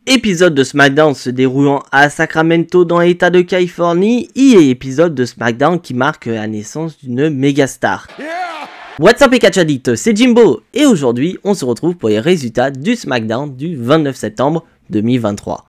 Épisode de SmackDown se déroulant à Sacramento dans l'état de Californie et épisode de SmackDown qui marque la naissance d'une mégastar. What's up les catch addicts, c'est Jimbo et aujourd'hui on se retrouve pour les résultats du SmackDown du 29 septembre 2023.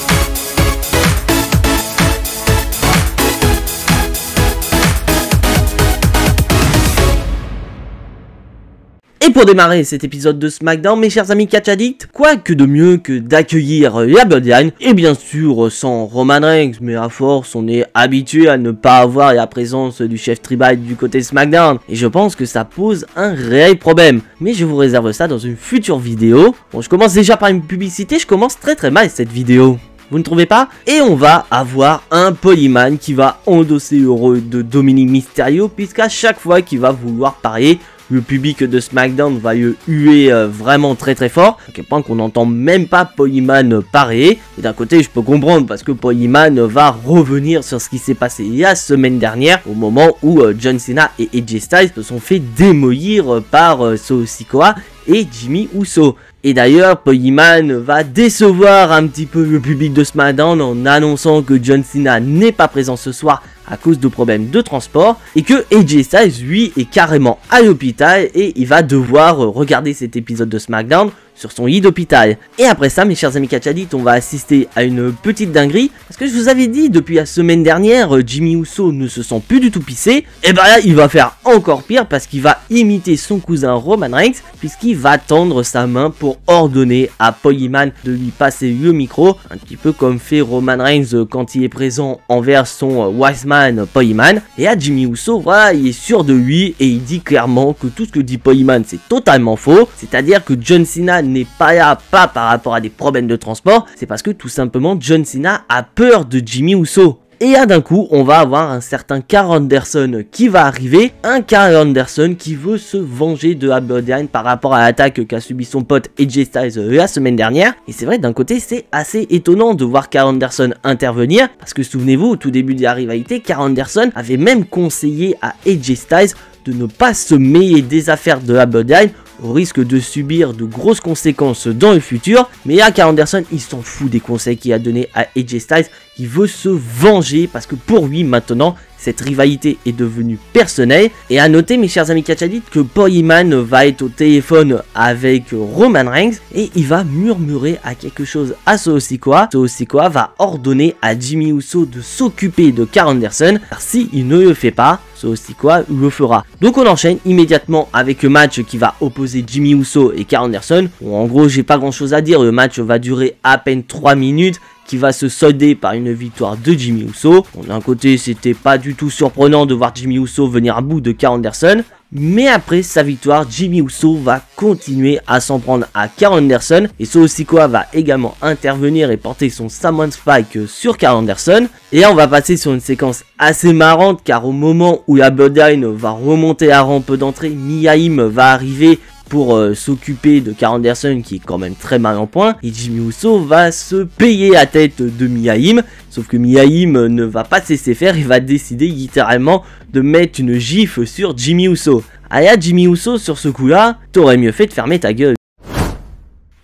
Et pour démarrer cet épisode de SmackDown, mes chers amis catch addicts, quoi que de mieux que d'accueillir la Bloodline, et bien sûr sans Roman Reigns, mais à force on est habitué à ne pas avoir la présence du chef tribal du côté SmackDown, et je pense que ça pose un réel problème, mais je vous réserve ça dans une future vidéo. Bon, je commence déjà par une publicité, je commence très mal cette vidéo. Vous ne trouvez pas? Et on va avoir un Polyman qui va endosser le rôle de Dominic Mysterio, puisqu'à chaque fois qu'il va vouloir parier, le public de SmackDown va le huer vraiment très fort, à quel point qu'on n'entend même pas Polyman parier. Et d'un côté je peux comprendre parce que Polyman va revenir sur ce qui s'est passé la semaine dernière, au moment où John Cena et AJ Styles se sont fait démolir par Solo Sikoa et Jimmy Uso. Et d'ailleurs, Polyman va décevoir un petit peu le public de SmackDown en annonçant que John Cena n'est pas présent ce soir à cause de problèmes de transport et que AJ Styles lui est carrément à l'hôpital et il va devoir regarder cet épisode de SmackDown sur son lit d'hôpital. Et après ça, mes chers amis catch addicts, on va assister à une petite dinguerie parce que je vous avais dit depuis la semaine dernière, Jimmy Uso ne se sent plus du tout pissé. Et bah là, il va faire encore pire parce qu'il va imiter son cousin Roman Reigns puisqu'il va tendre sa main pour ordonner à Polyman de lui passer le micro, un petit peu comme fait Roman Reigns quand il est présent envers son Wiseman Polyman. Et à Jimmy Uso, voilà, il est sûr de lui et il dit clairement que tout ce que dit Polyman c'est totalement faux, c'est-à-dire que John Cena n'est pas là, pas par rapport à des problèmes de transport, c'est parce que tout simplement John Cena a peur de Jimmy Uso. Et là d'un coup on va avoir un certain Karl Anderson qui va arriver, un Karl Anderson qui veut se venger de la Bloodline par rapport à l'attaque qu'a subi son pote AJ Styles la semaine dernière. Et c'est vrai, d'un côté c'est assez étonnant de voir Karl Anderson intervenir, parce que souvenez-vous, au tout début de la rivalité, Karl Anderson avait même conseillé à AJ Styles de ne pas se mêler des affaires de la Bloodline au risque de subir de grosses conséquences dans le futur. Mais là, Karl Anderson, il s'en fout des conseils qu'il a donnés à AJ Styles. Il veut se venger parce que pour lui, maintenant, cette rivalité est devenue personnelle. Et à noter, mes chers amis catch addicts, que Polyman va être au téléphone avec Roman Reigns et il va murmurer à quelque chose à Solo Sikoa. Solo Sikoa va ordonner à Jimmy Uso de s'occuper de Karl Anderson, car s'il ne le fait pas, Solo Sikoa le fera. Donc on enchaîne immédiatement avec le match qui va opposer Jimmy Uso et Karl Anderson. Bon, en gros, j'ai pas grand chose à dire, le match va durer à peine 3 minutes. Qui va se solder par une victoire de Jimmy Uso. Bon, d'un côté, c'était pas du tout surprenant de voir Jimmy Uso venir à bout de Karl Anderson. Mais après sa victoire, Jimmy Uso va continuer à s'en prendre à Karl Anderson. Et Solo Sikoa va également intervenir et porter son Samoan Spike sur Karl Anderson. Et là, on va passer sur une séquence assez marrante, car au moment où la Bloodline va remonter la rampe d'entrée, Mia Yim va arriver pour s'occuper de Karl Anderson qui est quand même très mal en point, et Jimmy Uso va se payer la tête de Mia Yim, sauf que Mia Yim ne va pas se laisser faire, il va décider littéralement de mettre une gifle sur Jimmy Uso. Allez, Jimmy Uso, sur ce coup là, t'aurais mieux fait de fermer ta gueule.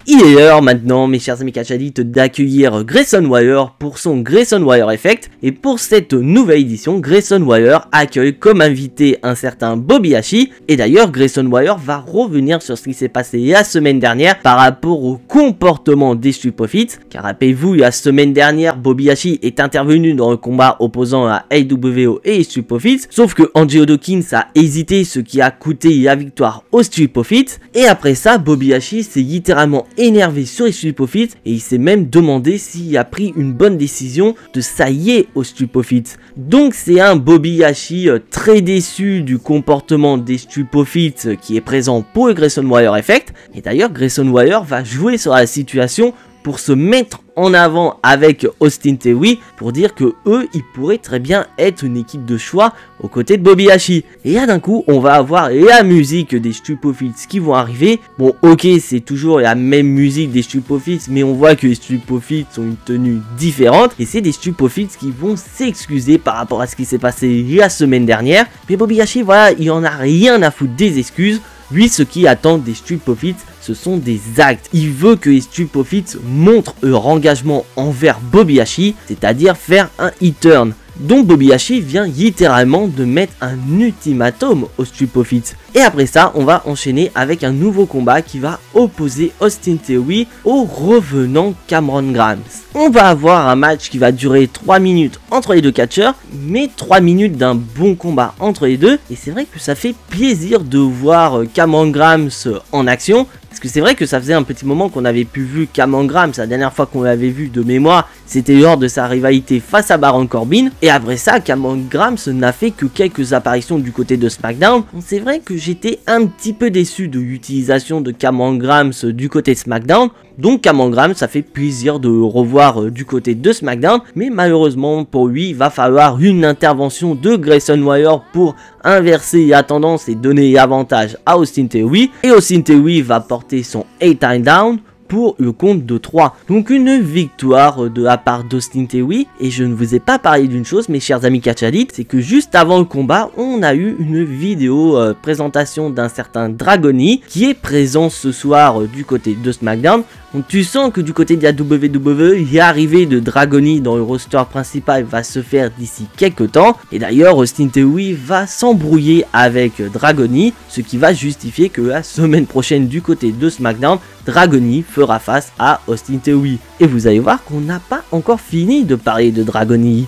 Il est l'heure maintenant, mes chers amis catch addicts, d'accueillir Grayson Waller pour son Grayson Waller Effect. Et pour cette nouvelle édition, Grayson Waller accueille comme invité un certain Bobby Lashley. Et d'ailleurs, Grayson Waller va revenir sur ce qui s'est passé la semaine dernière par rapport au comportement des Street Profits. Car rappelez-vous, la semaine dernière, Bobby Lashley est intervenu dans le combat opposant à AWO et les Street Profits. Sauf que Angelo Dawkins a hésité, ce qui a coûté la victoire aux Street Profits. Et après ça, Bobby Lashley s'est littéralement énervé sur les Street Profits et il s'est même demandé s'il a pris une bonne décision de s'allier aux Street Profits. Donc c'est un Bobby Lashley très déçu du comportement des Street Profits qui est présent pour le Grayson Waller Effect. Et d'ailleurs Grayson Waller va jouer sur la situation pour se mettre en avant avec Austin Theory pour dire que eux, ils pourraient très bien être une équipe de choix aux côtés de Bobby Lashley. Et là d'un coup, on va avoir la musique des Street Profits qui vont arriver. Bon, ok, c'est toujours la même musique des Street Profits, mais on voit que les Street Profits ont une tenue différente. Et c'est des Street Profits qui vont s'excuser par rapport à ce qui s'est passé la semaine dernière. Mais Bobby Lashley, voilà, il en a rien à foutre des excuses. Lui, ce qui attend des Street Profits, ce sont des actes. Il veut que les Street Profits montrent leur engagement envers Bobby Hashi, c'est-à-dire faire un E-turn. Donc Bobby Hashi vient littéralement de mettre un ultimatum aux Street Profits. Et après ça, on va enchaîner avec un nouveau combat qui va opposer Austin Theory au revenant Cameron Grimes. On va avoir un match qui va durer 3 minutes entre les deux catcheurs, mais 3 minutes d'un bon combat entre les deux. Et c'est vrai que ça fait plaisir de voir Cameron Grimes en action. Parce que c'est vrai que ça faisait un petit moment qu'on avait pu vu Cameron Grimes. La dernière fois qu'on l'avait vu de mémoire, c'était lors de sa rivalité face à Baron Corbin. Et après ça, Cameron Grimes n'a fait que quelques apparitions du côté de SmackDown. C'est vrai que j'étais un petit peu déçu de l'utilisation de Cameron Grimes du côté de SmackDown. Donc Cameron Grimes, ça fait plaisir de le revoir du côté de SmackDown. Mais malheureusement pour lui, il va falloir une intervention de Grayson Waller pour inverser la tendance et donner l'avantage à Austin Theory. Et Austin Theory va porter son 8-time down pour le compte de 3. Donc une victoire de la part d'Austin Theory. Et je ne vous ai pas parlé d'une chose, mes chers amis Catch Addict, c'est que juste avant le combat, on a eu une vidéo présentation d'un certain Dragoni qui est présent ce soir du côté de SmackDown. Donc tu sens que du côté de la WWE, l'arrivée de Dragoni dans le roster principal va se faire d'ici quelques temps. Et d'ailleurs, Austin Theory va s'embrouiller avec Dragoni, ce qui va justifier que la semaine prochaine du côté de SmackDown, Dragoni fera face à Austin Theory. Et vous allez voir qu'on n'a pas encore fini de parler de Dragoni.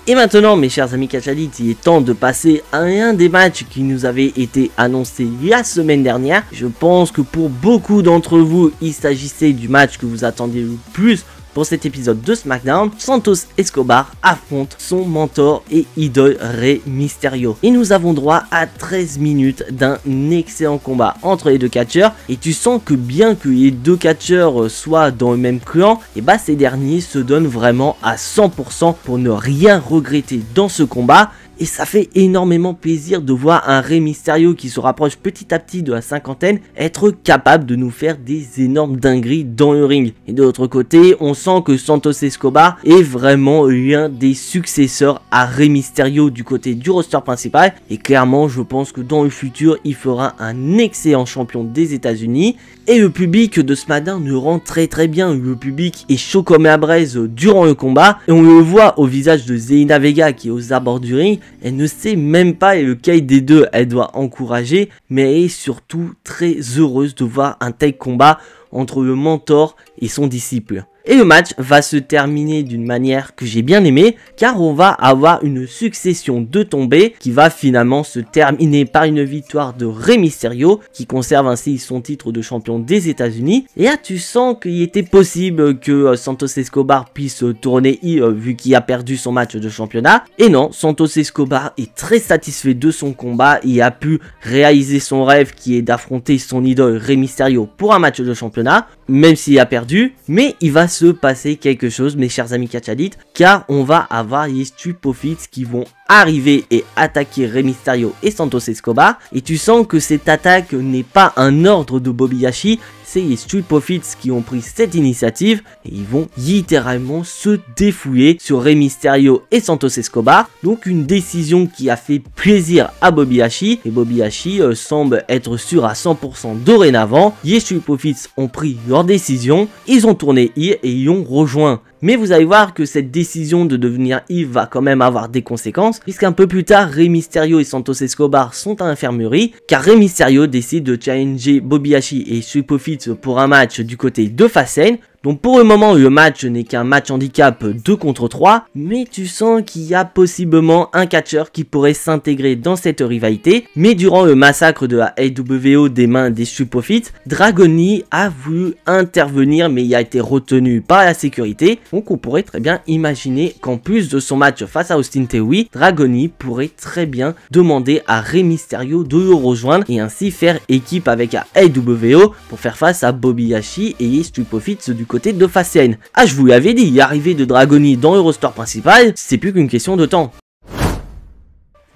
Et maintenant, mes chers amis Catch Addict, il est temps de passer à un des matchs qui nous avait été annoncé la semaine dernière. Je pense que pour beaucoup d'entre vous, il s'agissait du match que vous attendiez le plus pour cet épisode de SmackDown. Santos Escobar affronte son mentor et idole Rey Mysterio. Et nous avons droit à 13 minutes d'un excellent combat entre les deux catcheurs. Et tu sens que bien que les deux catcheurs soient dans le même clan, et bah ces derniers se donnent vraiment à 100% pour ne rien regretter dans ce combat. Et ça fait énormément plaisir de voir un Rey Mysterio qui se rapproche petit à petit de la cinquantaine être capable de nous faire des énormes dingueries dans le ring. Et de l'autre côté, on sent que Santos Escobar est vraiment l'un des successeurs à Rey Mysterio du côté du roster principal. Et clairement, je pense que dans le futur, il fera un excellent champion des États-Unis. Et le public de SmackDown le rend très bien. Le public est chaud comme la braise durant le combat. Et on le voit au visage de Zelina Vega qui est aux abords du ring. Elle ne sait même pas lequel des deux elle doit encourager. Mais elle est surtout très heureuse de voir un tel combat entre le mentor et son disciple. Et le match va se terminer d'une manière que j'ai bien aimée, car on va avoir une succession de tombées qui va finalement se terminer par une victoire de Rey Mysterio, qui conserve ainsi son titre de champion des États-Unis. Et là, tu sens qu'il était possible que Santos Escobar puisse tourner vu qu'il a perdu son match de championnat. Et non, Santos Escobar est très satisfait de son combat. Il a pu réaliser son rêve qui est d'affronter son idole Rey Mysterio pour un match de championnat, même s'il a perdu. Mais il va se passer quelque chose, mes chers amis Catch Addict, car on va avoir les Street Profits qui vont arriver et attaquer Rey Mysterio et Santos Escobar. Et tu sens que cette attaque n'est pas un ordre de Bobby Hashi, c'est les Street Profits qui ont pris cette initiative et ils vont littéralement se défouler sur Rey Mysterio et Santos Escobar. Donc une décision qui a fait plaisir à Bobby Hashi, et Bobby Hashi semble être sûr à 100% dorénavant. Les Street Profits ont pris leur décision, ils ont tourné heel et ils ont rejoint. Mais vous allez voir que cette décision de devenir heel va quand même avoir des conséquences, puisqu'un peu plus tard, Rey Mysterio et Santos Escobar sont à l'infirmerie, car Rey Mysterio décide de challenger Bobby Hashi et Street Profits pour un match du côté de Fastlane. Donc pour le moment, le match n'est qu'un match handicap 2 contre 3, mais tu sens qu'il y a possiblement un catcheur qui pourrait s'intégrer dans cette rivalité. Mais durant le massacre de la AWO des mains des Street Profits, Dragoni a voulu intervenir, mais il a été retenu par la sécurité. Donc on pourrait très bien imaginer qu'en plus de son match face à Austin Theory, Dragoni pourrait très bien demander à Rey Mysterio de le rejoindre et ainsi faire équipe avec la AWO pour faire face à Bobby Hashi et les Street Profits du côté de Fastlane. Ah, je vous l'avais dit, l'arrivée de Dragoni dans le roster principal, c'est plus qu'une question de temps.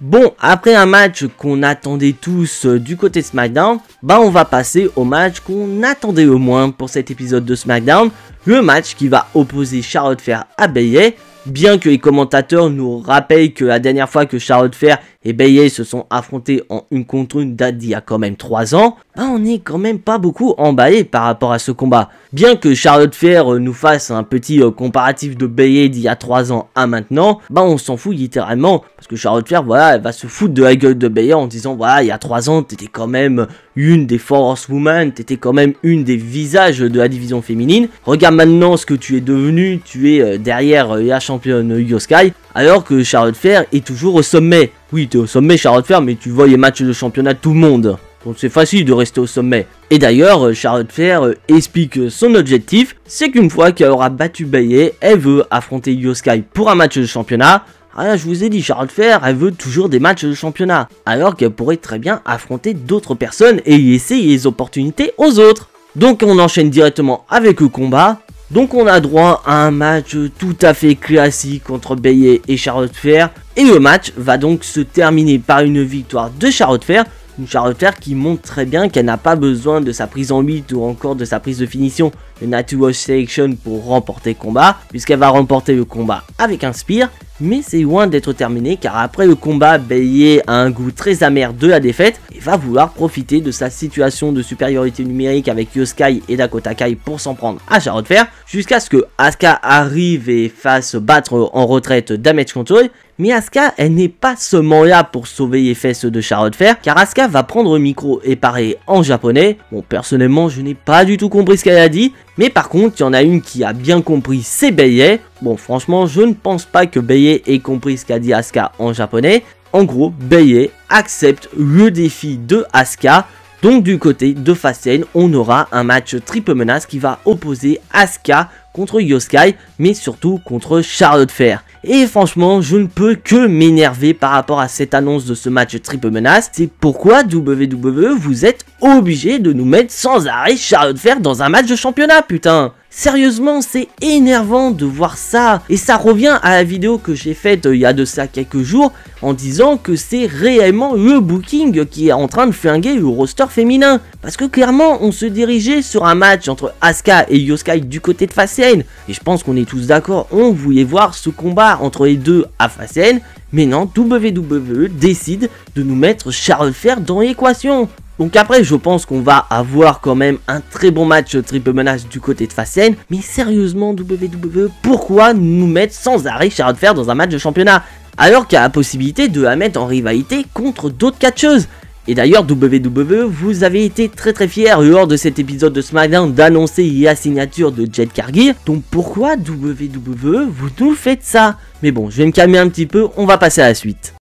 Bon, après un match qu'on attendait tous du côté de SmackDown, bah on va passer au match qu'on attendait le moins pour cet épisode de SmackDown, le match qui va opposer Charlotte Flair à Bayley Bien que les commentateurs nous rappellent que la dernière fois que Charlotte Flair et Bayley se sont affrontés en 1 contre 1 date d'il y a quand même 3 ans, on n'est quand même pas beaucoup emballé par rapport à ce combat. Bien que Charlotte Flair nous fasse un petit comparatif de Bayley d'il y a 3 ans à maintenant, on s'en fout littéralement, parce que Charlotte Flair, voilà, elle va se foutre de la gueule de Bayley en disant, voilà, il y a 3 ans, t'étais quand même une des Force Women, t'étais quand même une des visages de la division féminine. Regarde maintenant ce que tu es devenu, tu es derrière la championne Io Sky, alors que Charlotte Flair est toujours au sommet. Oui, t'es au sommet Charlotte Flair, mais tu vois les matchs de championnat de tout le monde. Donc c'est facile de rester au sommet. Et d'ailleurs, Charlotte Flair explique son objectif, c'est qu'une fois qu'elle aura battu Bayley, elle veut affronter Io Sky pour un match de championnat. Ah, je vous ai dit, Charlotte Flair, elle veut toujours des matchs de championnat, alors qu'elle pourrait très bien affronter d'autres personnes et laisser les opportunités aux autres. Donc on enchaîne directement avec le combat. Donc on a droit à un match tout à fait classique entre Bayley et Charlotte Flair. Et le match va donc se terminer par une victoire de Charlotte Flair. Une Charlotte Flair qui montre très bien qu'elle n'a pas besoin de sa prise en 8 ou encore de sa prise de finition de Natty Watch Selection pour remporter le combat, puisqu'elle va remporter le combat avec un spear. Mais c'est loin d'être terminé, car après le combat, Bayley a un goût très amer de la défaite et va vouloir profiter de sa situation de supériorité numérique avec Io Sky et Dakota Kai pour s'en prendre à Charlotte Flair, jusqu'à ce que Asuka arrive et fasse battre en retraite Damage Control. Mais Asuka, elle n'est pas seulement là pour sauver les fesses de Charlotte Flair, car Asuka va prendre le micro et parler en japonais. Bon, personnellement, je n'ai pas du tout compris ce qu'elle a dit, mais par contre, il y en a une qui a bien compris, c'est Bayley. Bon, franchement, je ne pense pas que Bayley ait compris ce qu'a dit Asuka en japonais. En gros, Bayley accepte le défi de Asuka. Donc du côté de Fastlane, on aura un match triple menace qui va opposer Asuka contre Io Sky, mais surtout contre Charlotte Flair. Et franchement, je ne peux que m'énerver par rapport à cette annonce de ce match triple menace. C'est pourquoi WWE, vous êtes obligé de nous mettre sans arrêt Charlotte Flair dans un match de championnat, putain. Sérieusement, c'est énervant de voir ça. Et ça revient à la vidéo que j'ai faite il y a de ça quelques jours en disant que c'est réellement le booking qui est en train de flinguer le roster féminin. Parce que clairement, on se dirigeait sur un match entre Asuka et Io Sky du côté de Fastlane. Et je pense qu'on est tous d'accord, on voulait voir ce combat entre les deux à Fastlane. Mais non, WWE décide de nous mettre Charlotte Flair dans l'équation. Donc après, je pense qu'on va avoir quand même un très bon match triple menace du côté de Fastlane. Mais sérieusement, WWE, pourquoi nous mettre sans arrêt Charlotte Flair dans un match de championnat, alors qu'il y a la possibilité de la mettre en rivalité contre d'autres catcheuses? Et d'ailleurs, WWE, vous avez été très fiers lors de cet épisode de SmackDown d'annoncer la signature de Jade Cargill. Donc pourquoi WWE, vous nous faites ça? Mais bon, je vais me calmer un petit peu, on va passer à la suite.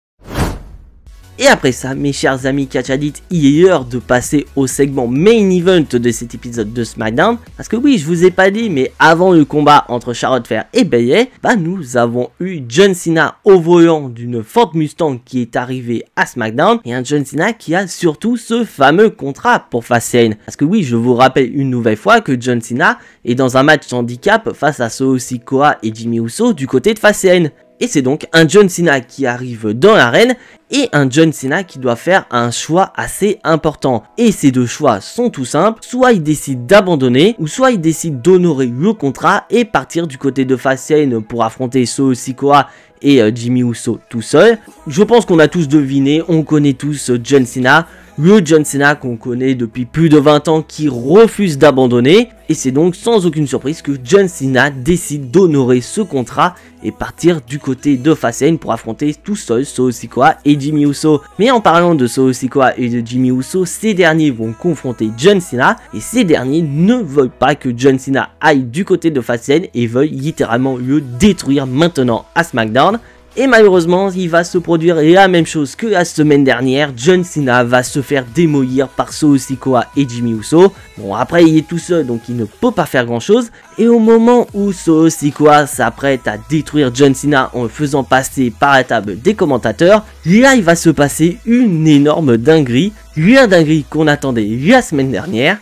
Et après ça, mes chers amis Catch Addict, il est l'heure de passer au segment Main Event de cet épisode de SmackDown. Parce que oui, je vous ai pas dit, mais avant le combat entre Charlotte Flair et Bayley, nous avons eu John Cena au volant d'une Ford Mustang qui est arrivé à SmackDown. Et un John Cena qui a surtout ce fameux contrat pour Fastlane. Parce que oui, je vous rappelle une nouvelle fois que John Cena est dans un match handicap face à Solo Sikoa et Jimmy Uso du côté de Fastlane. Et c'est donc un John Cena qui arrive dans l'arène et un John Cena qui doit faire un choix assez important. Et ces deux choix sont tout simples, soit il décide d'abandonner ou soit il décide d'honorer le contrat et partir du côté de Fastlane pour affronter Solo Sikoa et Jimmy Uso tout seul. Je pense qu'on a tous deviné, on connaît tous John Cena. Le John Cena qu'on connaît depuis plus de 20 ans qui refuse d'abandonner. Et c'est donc sans aucune surprise que John Cena décide d'honorer ce contrat et partir du côté de Fastlane pour affronter tout seul Solo Sikoa et Jimmy Uso. Mais en parlant de Solo Sikoa et de Jimmy Uso, ces derniers vont confronter John Cena et ces derniers ne veulent pas que John Cena aille du côté de Fastlane et veulent littéralement le détruire maintenant à SmackDown. Et malheureusement, il va se produire la même chose que la semaine dernière. John Cena va se faire démolir par Solo Sikoa et Jimmy Uso. Bon, après, il est tout seul, donc il ne peut pas faire grand chose. Et au moment où Solo Sikoa s'apprête à détruire John Cena en le faisant passer par la table des commentateurs, là, il va se passer une énorme dinguerie. La dinguerie qu'on attendait la semaine dernière.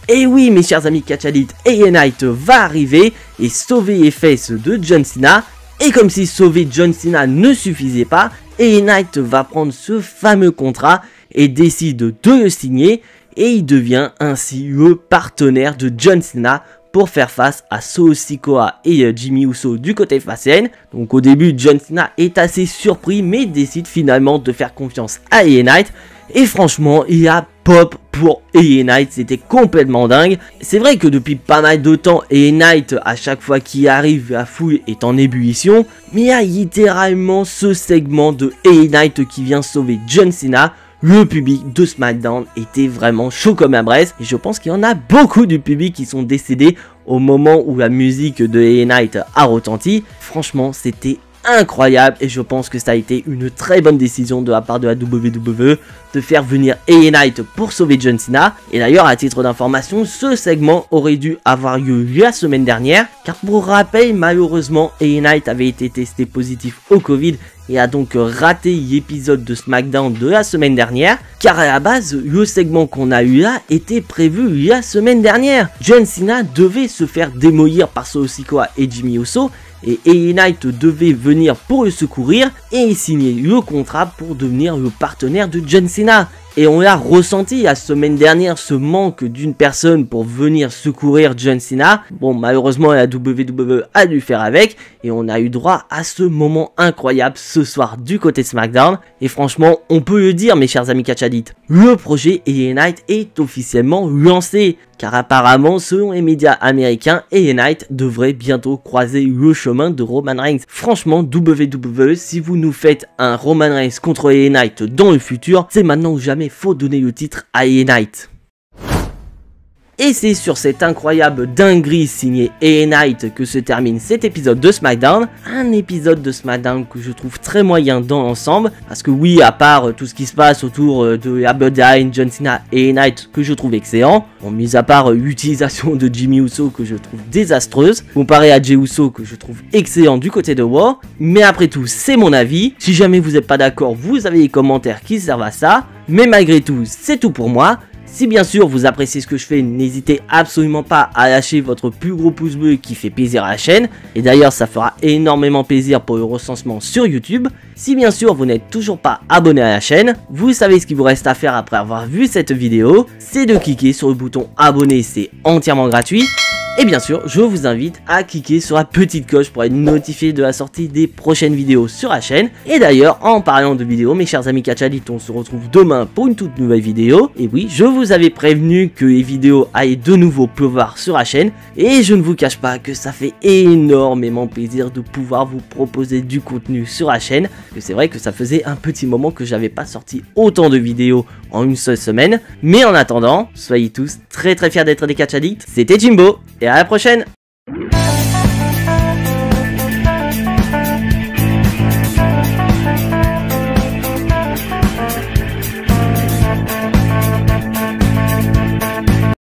Et oui, mes chers amis Catch Addict, LA Knight va arriver et sauver les fesses de John Cena. Et comme si sauver John Cena ne suffisait pas, LA Knight va prendre ce fameux contrat et décide de le signer. et il devient ainsi le partenaire de John Cena pour faire face à Solo Sikoa et Jimmy Uso du côté Fastlane. Donc au début, John Cena est assez surpris mais décide finalement de faire confiance à LA Knight. Et franchement, il y a pop pour LA Knight, c'était complètement dingue. C'est vrai que depuis pas mal de temps, LA Knight, à chaque fois qu'il arrive, la foule est en ébullition. Mais il y a littéralement ce segment de LA Knight qui vient sauver John Cena. Le public de SmackDown était vraiment chaud comme un braise. Et je pense qu'il y en a beaucoup du public qui sont décédés au moment où la musique de LA Knight a retenti. Franchement, c'était incroyable et je pense que ça a été une très bonne décision de la part de la WWE de faire venir LA Knight pour sauver John Cena. Et d'ailleurs, à titre d'information, ce segment aurait dû avoir lieu la semaine dernière, car pour rappel, malheureusement, LA Knight avait été testé positif au Covid et a donc raté l'épisode de SmackDown de la semaine dernière, car à la base, le segment qu'on a eu là était prévu la semaine dernière. John Cena devait se faire démolir par Solo Sikoa et Jimmy Uso, et LA Knight devait venir pour le secourir et signer le contrat pour devenir le partenaire de John Cena. Et on l'a ressenti la semaine dernière, ce manque d'une personne pour venir secourir John Cena. Bon, malheureusement, la WWE a dû faire avec. Et on a eu droit à ce moment incroyable ce soir du côté SmackDown. Et franchement, on peut le dire, mes chers amis Catch Addict, le projet LA Knight est officiellement lancé. Car apparemment, selon les médias américains, LA Knight devrait bientôt croiser le chemin de Roman Reigns. Franchement, WWE, si vous nous faites un Roman Reigns contre LA Knight dans le futur, c'est maintenant ou jamais, faut donner le titre à LA Knight. Et c'est sur cette incroyable dinguerie signée LA Knight que se termine cet épisode de SmackDown. Un épisode de SmackDown que je trouve très moyen dans l'ensemble. Parce que oui, à part tout ce qui se passe autour de la Bloodline, John Cena et LA Knight que je trouve excellent. Bon, mis à part l'utilisation de Jimmy Uso que je trouve désastreuse. Comparé à Jey Uso que je trouve excellent du côté de Raw. Mais après tout, c'est mon avis. Si jamais vous n'êtes pas d'accord, vous avez les commentaires qui servent à ça. Mais malgré tout, c'est tout pour moi. Si bien sûr vous appréciez ce que je fais, n'hésitez absolument pas à lâcher votre plus gros pouce bleu qui fait plaisir à la chaîne. Et d'ailleurs ça fera énormément plaisir pour le recensement sur YouTube. Si bien sûr vous n'êtes toujours pas abonné à la chaîne, vous savez ce qu'il vous reste à faire après avoir vu cette vidéo. C'est de cliquer sur le bouton abonner, c'est entièrement gratuit. Et bien sûr, je vous invite à cliquer sur la petite cloche pour être notifié de la sortie des prochaines vidéos sur la chaîne. Et d'ailleurs, en parlant de vidéos, mes chers amis Catch Addict, on se retrouve demain pour une toute nouvelle vidéo. Et oui, je vous avais prévenu que les vidéos allaient de nouveau pleuvoir sur la chaîne. Et je ne vous cache pas que ça fait énormément plaisir de pouvoir vous proposer du contenu sur la chaîne. Que c'est vrai que ça faisait un petit moment que j'avais pas sorti autant de vidéos en une seule semaine. Mais en attendant, soyez tous très fiers d'être des Catch Addicts. C'était Jimbo. Et à la prochaine!